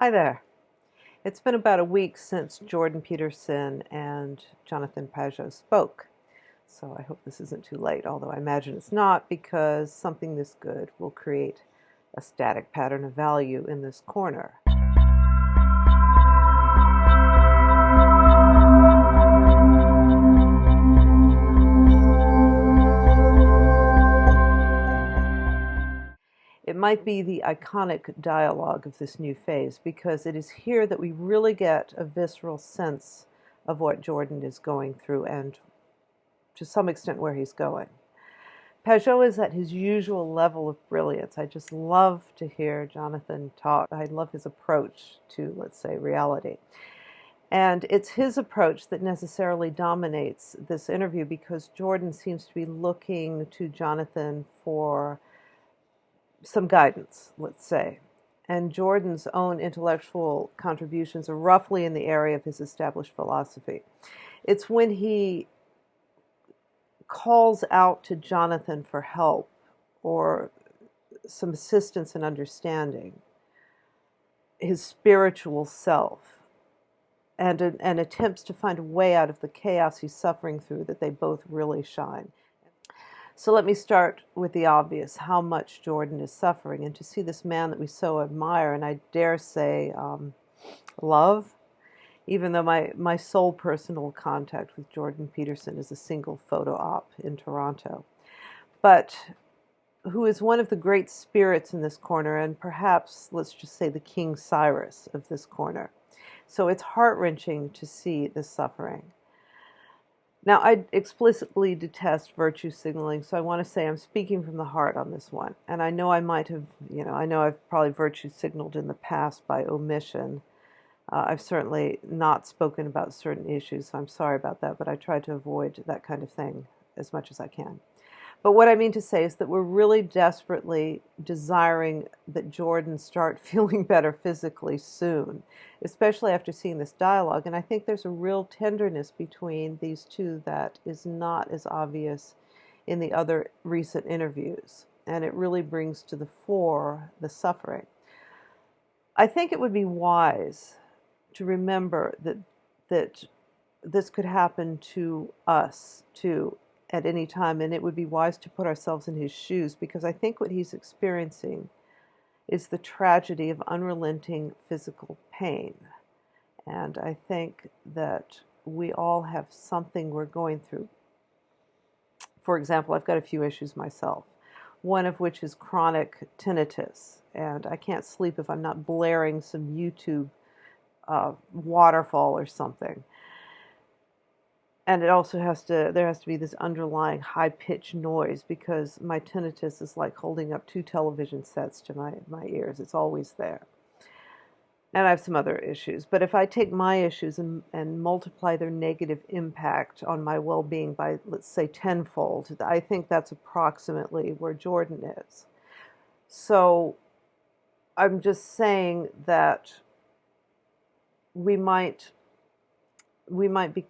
Hi there. It's been about a week since Jordan Peterson and Jonathan Pageau spoke, so I hope this isn't too late, although I imagine it's not, because something this good will create a static pattern of value in this corner. It might be the iconic dialogue of this new phase, because it is here that we really get a visceral sense of what Jordan is going through and, to some extent, where he's going. Pageau is at his usual level of brilliance. I just love to hear Jonathan talk. I love his approach to, let's say, reality. And it's his approach that necessarily dominates this interview, because Jordan seems to be looking to Jonathan for some guidance, let's say. And Jordan's own intellectual contributions are roughly in the area of his established philosophy. It's when he calls out to Jonathan for help or some assistance in understanding his spiritual self and attempts to find a way out of the chaos he's suffering through, that they both really shine. So let me start with the obvious: how much Jordan is suffering. And to see this man that we so admire, and I dare say love, even though my sole personal contact with Jordan Peterson is a single photo op in Toronto, but who is one of the great spirits in this corner, and perhaps, let's just say, the King Cyrus of this corner. So it's heart-wrenching to see this suffering. Now, I explicitly detest virtue signaling, so I want to say I'm speaking from the heart on this one. And I know I might have, I know I've probably virtue signaled in the past by omission. I've certainly not spoken about certain issues, so I'm sorry about that, but I try to avoid that kind of thing as much as I can. But what I mean to say is that we're really desperately desiring that Jordan start feeling better physically soon, especially after seeing this dialogue. And I think there's a real tenderness between these two that is not as obvious in the other recent interviews. And it really brings to the fore the suffering. I think it would be wise to remember that this could happen to us too at any time, and it would be wise to put ourselves in his shoes, because I think what he's experiencing is the tragedy of unrelenting physical pain. And I think that we all have something we're going through. For example, I've got a few issues myself, one of which is chronic tinnitus, and I can't sleep if I'm not blaring some YouTube waterfall or something. And it also there has to be this underlying high-pitched noise, because my tinnitus is like holding up two television sets to my ears. It's always there. And I have some other issues. But if I take my issues and multiply their negative impact on my well-being by, let's say, tenfold, I think that's approximately where Jordan is. So I'm just saying that we might be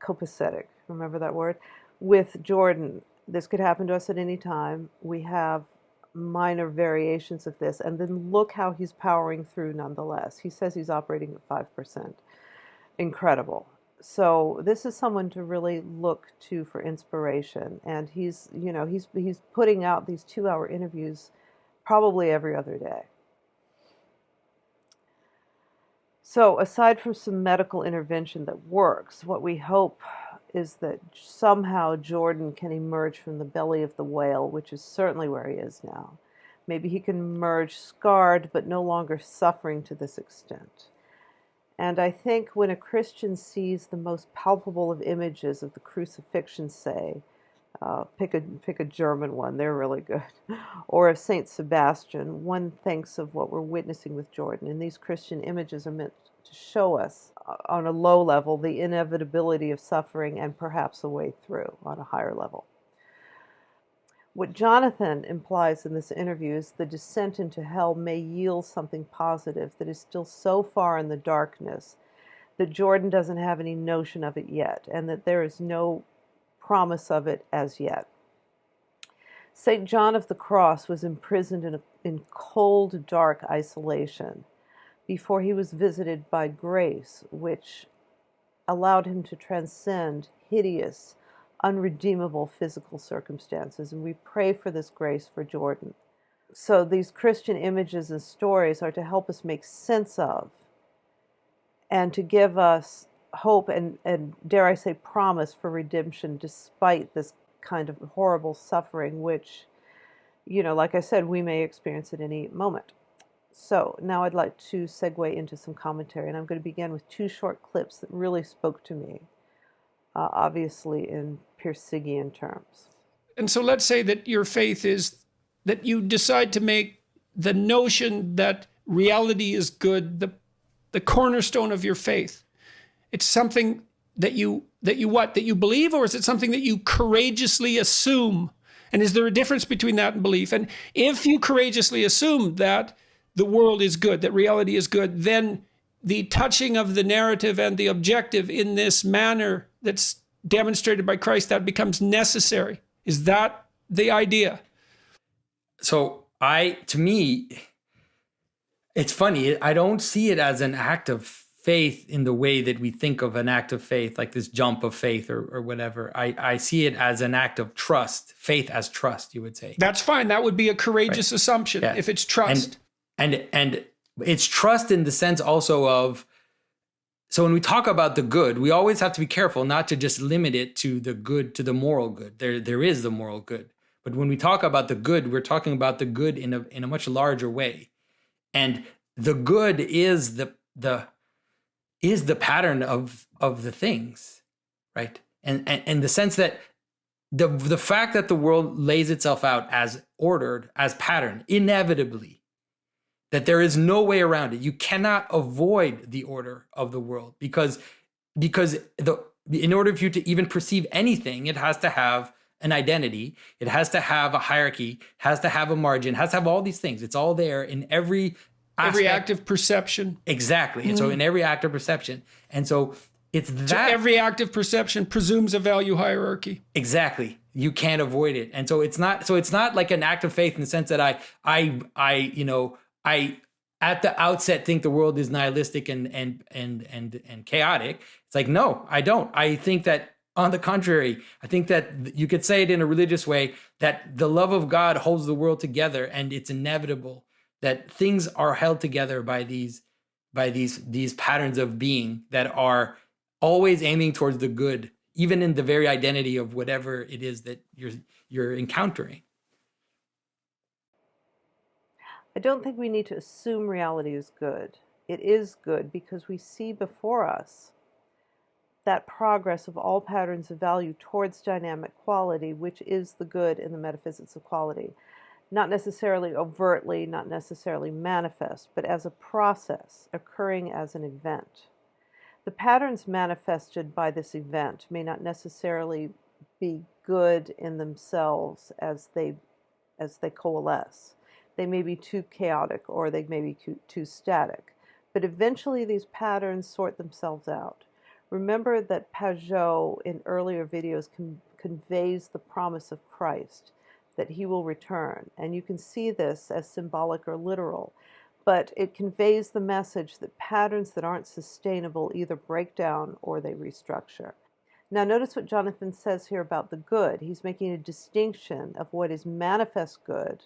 copacetic, remember that word, with Jordan. This could happen to us at any time. We have minor variations of this, and then look how he's powering through nonetheless. He says he's operating at 5%. Incredible. So this is someone to really look to for inspiration, and he's putting out these 2-hour interviews probably every other day. So aside from some medical intervention that works, what we hope is that somehow Jordan can emerge from the belly of the whale, which is certainly where he is now. Maybe he can emerge scarred, but no longer suffering to this extent. And I think when a Christian sees the most palpable of images of the crucifixion, say, pick a German one, they're really good, or of Saint Sebastian, one thinks of what we're witnessing with Jordan. And these Christian images are meant to show us, on a low level, the inevitability of suffering and perhaps a way through on a higher level. What Jonathan implies in this interview is the descent into hell may yield something positive that is still so far in the darkness that Jordan doesn't have any notion of it yet, and that there is no promise of it as yet. St. John of the Cross was imprisoned in cold, dark isolation. before he was visited by grace, which allowed him to transcend hideous, unredeemable physical circumstances. And we pray for this grace for Jordan. So these Christian images and stories are to help us make sense of and to give us hope and dare I say, promise for redemption despite this kind of horrible suffering, which, like I said, we may experience at any moment. So now I'd like to segue into some commentary, and I'm going to begin with two short clips that really spoke to me, obviously in Petersian terms. And so let's say that your faith is that you decide to make the notion that reality is good the cornerstone of your faith. It's something that you believe, or is it something that you courageously assume? And is there a difference between that and belief? And if you courageously assume that the world is good, that reality is good, then the touching of the narrative and the objective in this manner that's demonstrated by Christ, that becomes necessary. Is that the idea? So to me, it's funny. I don't see it as an act of faith in the way that we think of an act of faith, like this jump of faith or whatever. I see it as an act of trust, faith as trust, you would say. That's fine. That would be a courageous assumption, yeah, if it's trust. And it's trust in the sense also of, so when we talk about the good, we always have to be careful not to just limit it to the good, to the moral good. There is the moral good. But when we talk about the good, we're talking about the good in a much larger way. And the good is the pattern of the things, right? And the sense that the fact that the world lays itself out as ordered, as patterned, inevitably, that there is no way around it. You cannot avoid the order of the world because in order for you to even perceive anything, it has to have an identity. It has to have a hierarchy, has to have a margin, has to have all these things. It's all there in every aspect. Every act of perception. Exactly. And so in every act of perception. And so it's that. So every act of perception presumes a value hierarchy. Exactly. You can't avoid it. And so it's not like an act of faith in the sense that I at the outset think the world is nihilistic and chaotic. It's like, no, I don't. I think that, on the contrary, I think that you could say it in a religious way, that the love of God holds the world together, and it's inevitable that things are held together by these patterns of being that are always aiming towards the good, even in the very identity of whatever it is that you're encountering. I don't think we need to assume reality is good. It is good because we see before us that progress of all patterns of value towards dynamic quality, which is the good in the metaphysics of quality. Not necessarily overtly, not necessarily manifest, but as a process occurring as an event. The patterns manifested by this event may not necessarily be good in themselves as they coalesce. They may be too chaotic or they may be too static, but eventually these patterns sort themselves out. Remember that Pageau in earlier videos conveys the promise of Christ, that he will return. And you can see this as symbolic or literal, but it conveys the message that patterns that aren't sustainable either break down or they restructure. Now notice what Jonathan says here about the good. He's making a distinction of what is manifest good,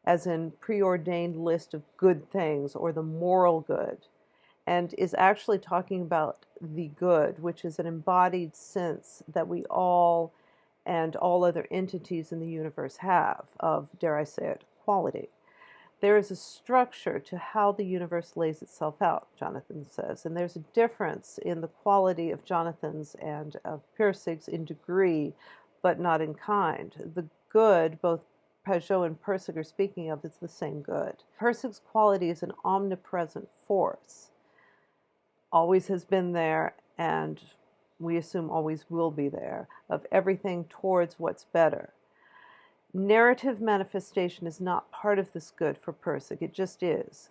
as in preordained list of good things, or the moral good, and is actually talking about the good, which is an embodied sense that we all and all other entities in the universe have of, dare I say it, quality. There is a structure to how the universe lays itself out, Jonathan says, and there's a difference in the quality of Jonathan's and of Petersen's in degree, but not in kind. The good, both Pageau and Peterson are speaking of, is the same good. Peterson's quality is an omnipresent force. Always has been there, and we assume always will be there, of everything towards what's better. Narrative manifestation is not part of this good for Peterson, it just is.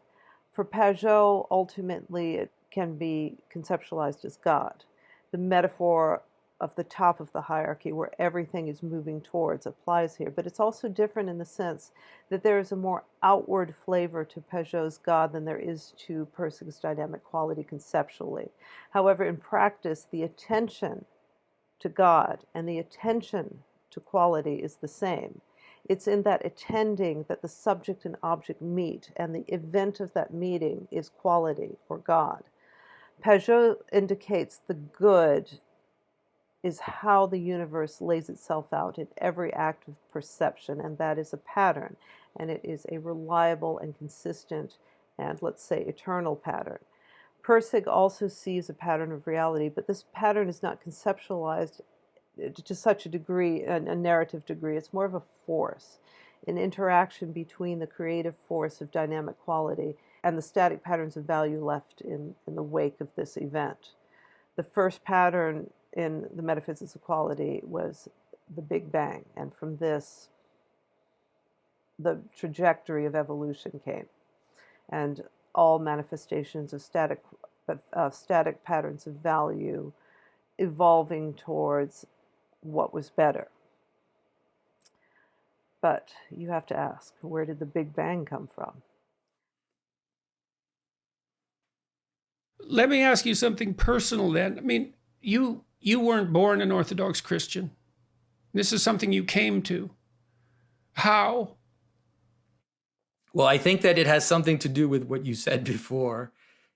For Pageau, ultimately, it can be conceptualized as God. The metaphor of the top of the hierarchy where everything is moving towards applies here. But it's also different in the sense that there is a more outward flavor to Pageau's God than there is to Pirsig's dynamic quality conceptually. However, in practice, the attention to God and the attention to quality is the same. It's in that attending that the subject and object meet, and the event of that meeting is quality or God. Pageau indicates the good is how the universe lays itself out in every act of perception, and that is a pattern, and it is a reliable and consistent and, let's say, eternal pattern. Pirsig also sees a pattern of reality, but this pattern is not conceptualized to such a degree, a narrative degree. It's more of a force, an interaction between the creative force of dynamic quality and the static patterns of value left in the wake of this event. The first pattern in the metaphysics of quality was the Big Bang, and from this, the trajectory of evolution came, and all manifestations of static patterns of value evolving towards what was better. But you have to ask, where did the Big Bang come from? Let me ask you something personal then. I mean, you weren't born an Orthodox Christian. This is something you came to. How? Well, I think that it has something to do with what you said before.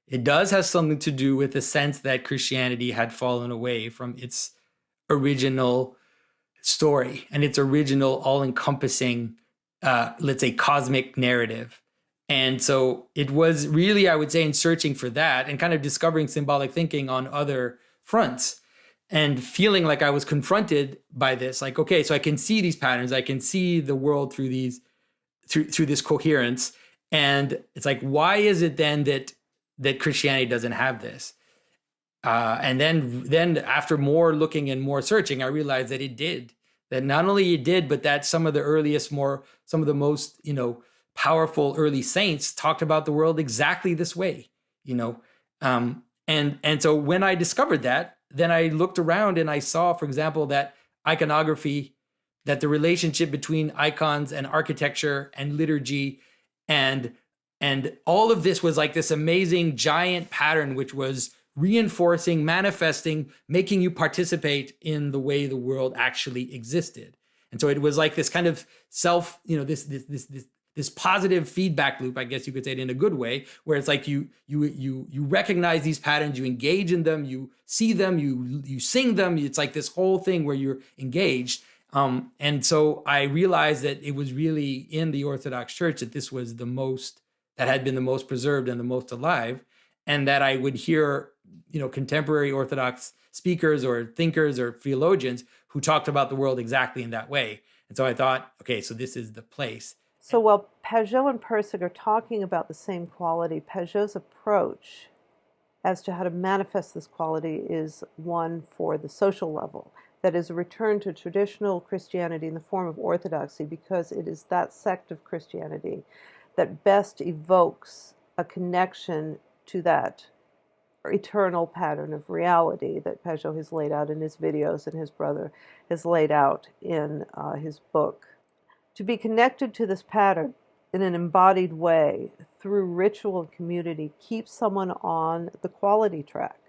It does have something to do with the sense that Christianity had fallen away from its original story and its original all-encompassing, let's say, cosmic narrative. And so it was really, I would say, in searching for that and kind of discovering symbolic thinking on other fronts and feeling like I was confronted by this. Like, okay, so I can see these patterns. I can see the world through this coherence. And it's like, why is it then that Christianity doesn't have this? And then after more looking and more searching, I realized that it did. That not only it did, but that some of the most, powerful early saints talked about the world exactly this way, and so when I discovered that, then I looked around and I saw, for example, that iconography, that the relationship between icons and architecture and liturgy and all of this was like this amazing giant pattern, which was reinforcing, manifesting, making you participate in the way the world actually existed. And so it was like this kind of self, this positive feedback loop, I guess you could say it in a good way, where it's like you recognize these patterns, you engage in them, you see them, you sing them. It's like this whole thing where you're engaged. And so I realized that it was really in the Orthodox Church that this was that had been the most preserved and the most alive, and that I would hear, contemporary Orthodox speakers or thinkers or theologians who talked about the world exactly in that way. And so I thought, okay, so this is the place. So while Pageau and Pirsig are talking about the same quality, Pageau's approach as to how to manifest this quality is one for the social level. That is a return to traditional Christianity in the form of orthodoxy, because it is that sect of Christianity that best evokes a connection to that eternal pattern of reality that Pageau has laid out in his videos and his brother has laid out in his book. To be connected to this pattern in an embodied way through ritual and community keeps someone on the quality track.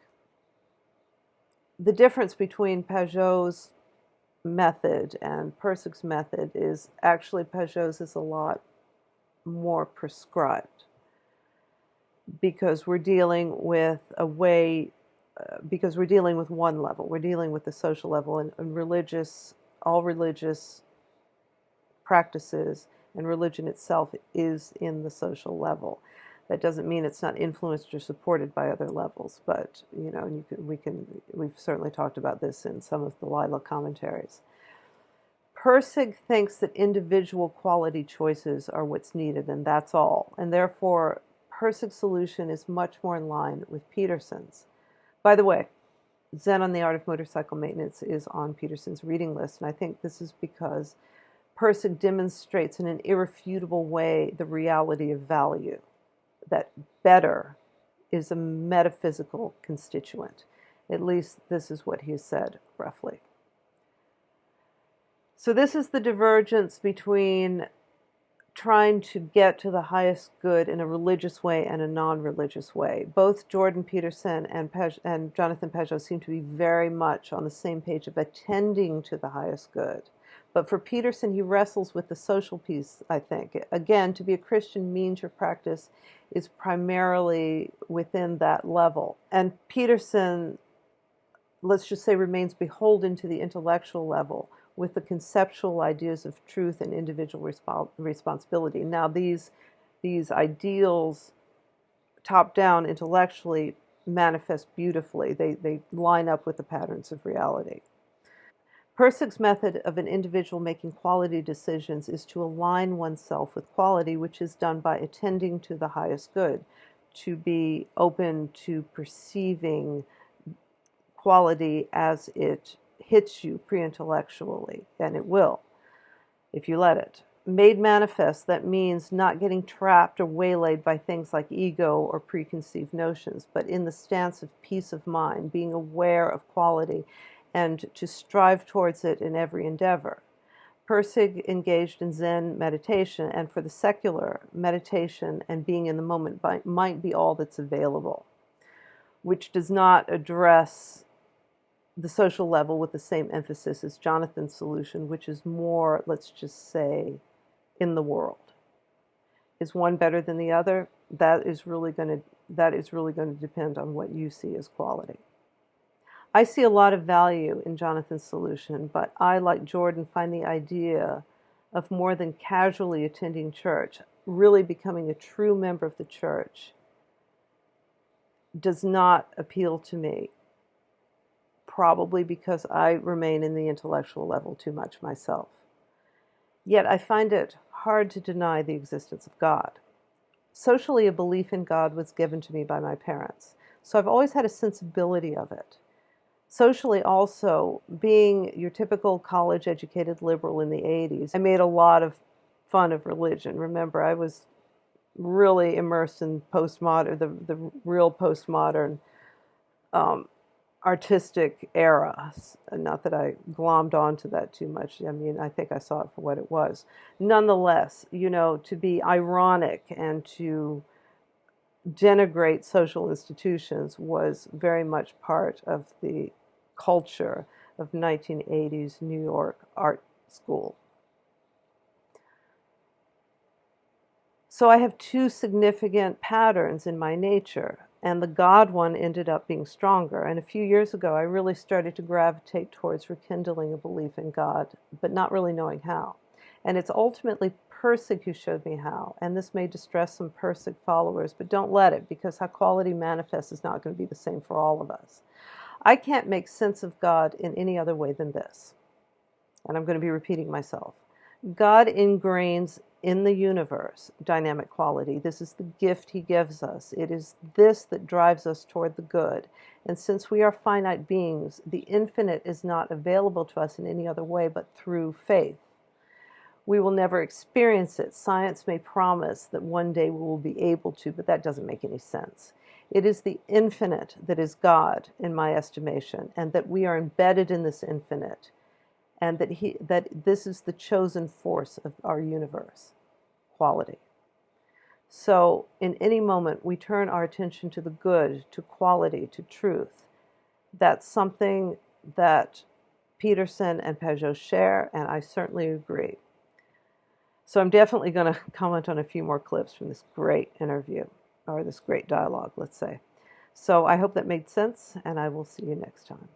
The difference between Pageau's method and Pirsig's method is actually Pageau's is a lot more prescribed, because we're dealing with one level. We're dealing with the social level, and all religious practices and religion itself is in the social level. That doesn't mean it's not influenced or supported by other levels, but we've certainly talked about this in some of the Lila commentaries. Pirsig thinks that individual quality choices are what's needed, and that's all. And therefore, Pirsig's solution is much more in line with Peterson's. By the way, Zen on the Art of Motorcycle Maintenance is on Peterson's reading list, and I think this is because Pirsig demonstrates in an irrefutable way the reality of value, that better is a metaphysical constituent. At least this is what he has said, roughly. So this is the divergence between trying to get to the highest good in a religious way and a non-religious way. Both Jordan Peterson and Jonathan Pageau seem to be very much on the same page of attending to the highest good. But for Peterson, he wrestles with the social piece, I think. Again, to be a Christian means your practice is primarily within that level. And Peterson, let's just say, remains beholden to the intellectual level with the conceptual ideas of truth and individual responsibility. Now, these ideals, top down intellectually, manifest beautifully. They line up with the patterns of reality. Pirsig's method of an individual making quality decisions is to align oneself with quality, which is done by attending to the highest good, to be open to perceiving quality as it hits you pre-intellectually, and it will, if you let it. Made manifest, that means not getting trapped or waylaid by things like ego or preconceived notions, but in the stance of peace of mind, being aware of quality, and to strive towards it in every endeavor. Pirsig engaged in Zen meditation, and for the secular, meditation and being in the moment might be all that's available, which does not address the social level with the same emphasis as Jonathan's solution, which is more, let's just say, in the world. Is one better than the other? That is really going to depend on what you see as quality. I see a lot of value in Jonathan's solution, but I, like Jordan, find the idea of more than casually attending church, really becoming a true member of the church, does not appeal to me. Probably because I remain in the intellectual level too much myself. Yet I find it hard to deny the existence of God. Socially, a belief in God was given to me by my parents, so I've always had a sensibility of it. Socially also, being your typical college-educated liberal in the 80s, I made a lot of fun of religion. Remember, I was really immersed in postmodern, the real postmodern artistic era. Not that I glommed onto that too much. I mean, I think I saw it for what it was. Nonetheless, to be ironic and to denigrate social institutions was very much part of the culture of 1980s New York art school. So I have two significant patterns in my nature, and the God one ended up being stronger. And a few years ago, I really started to gravitate towards rekindling a belief in God, but not really knowing how. And it's ultimately Pirsig who showed me how. And this may distress some Pirsig followers, but don't let it, because how quality manifests is not going to be the same for all of us. I can't make sense of God in any other way than this. And I'm going to be repeating myself. God ingrains in the universe dynamic quality. This is the gift he gives us. It is this that drives us toward the good. And since we are finite beings, the infinite is not available to us in any other way but through faith. We will never experience it. Science may promise that one day we will be able to, but that doesn't make any sense. It is the infinite that is God, in my estimation, and that we are embedded in this infinite, and that this is the chosen force of our universe, quality. So in any moment, we turn our attention to the good, to quality, to truth. That's something that Peterson and Pageau share, and I certainly agree. So I'm definitely going to comment on a few more clips from this great interview, or this great dialogue, let's say. So I hope that made sense, and I will see you next time.